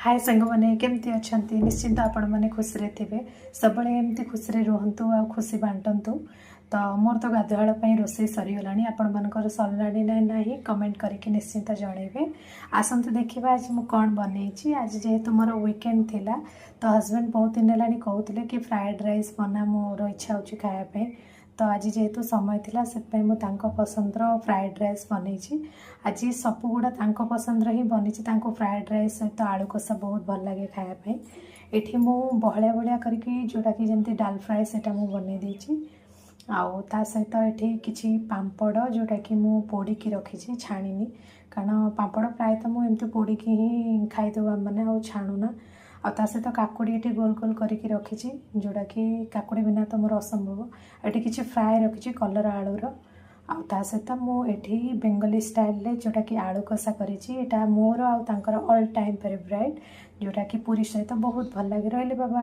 हाय सांग मैंने केमती अच्छा निश्चिंत आपण मैंने खुशी रे थे सब एमती खुशी रुहतु आ खुशी बांटतु। तो मोर तो गाधुआल रोषे सरीगला आपण मानकर सरला ना कमेंट करके निश्चिंत जनइबे। आसतु देखा आज मुझे कौन बनई आज जेहेतु मोर वीकेंड थिला तो हस्बैंड बहुत दिन है कहते कि फ्राएड राइस बना मोर इच्छा हो खायापी। तो आज जेहेतु समय थिला से पसंदर फ्राएड राइस बनई। आज सब गुड़ा पसंदर ही बनी फ्राएड राइस सहित आलू कषा बहुत भल लगे खायापी। ये मु बहलिया बहलिया करके जोटा कि जमी डाल फ्राए से बनई देछि। आउ ता सहित ये किसी पापड़ जोटा कि मु पोड़ी रखी छाणीनी कारण पापड़ प्रायतः मुझे पोड़ी ही खाईदेव आम मैंने आ छाणुना। आ सहित काकुड़ी ये गोल गोल करके रखी जोटा कि काकुड़ी बिना तो मोर असंभव। ये किसी फ्राए रखी कलर आलूर आ सहित मुझे बेंगली स्टाइल जोटा कि आलू कषा करी मोर आल टाइम फेवरेट जोटा कि पूरी सहित बहुत भल लगे। रही बाबा।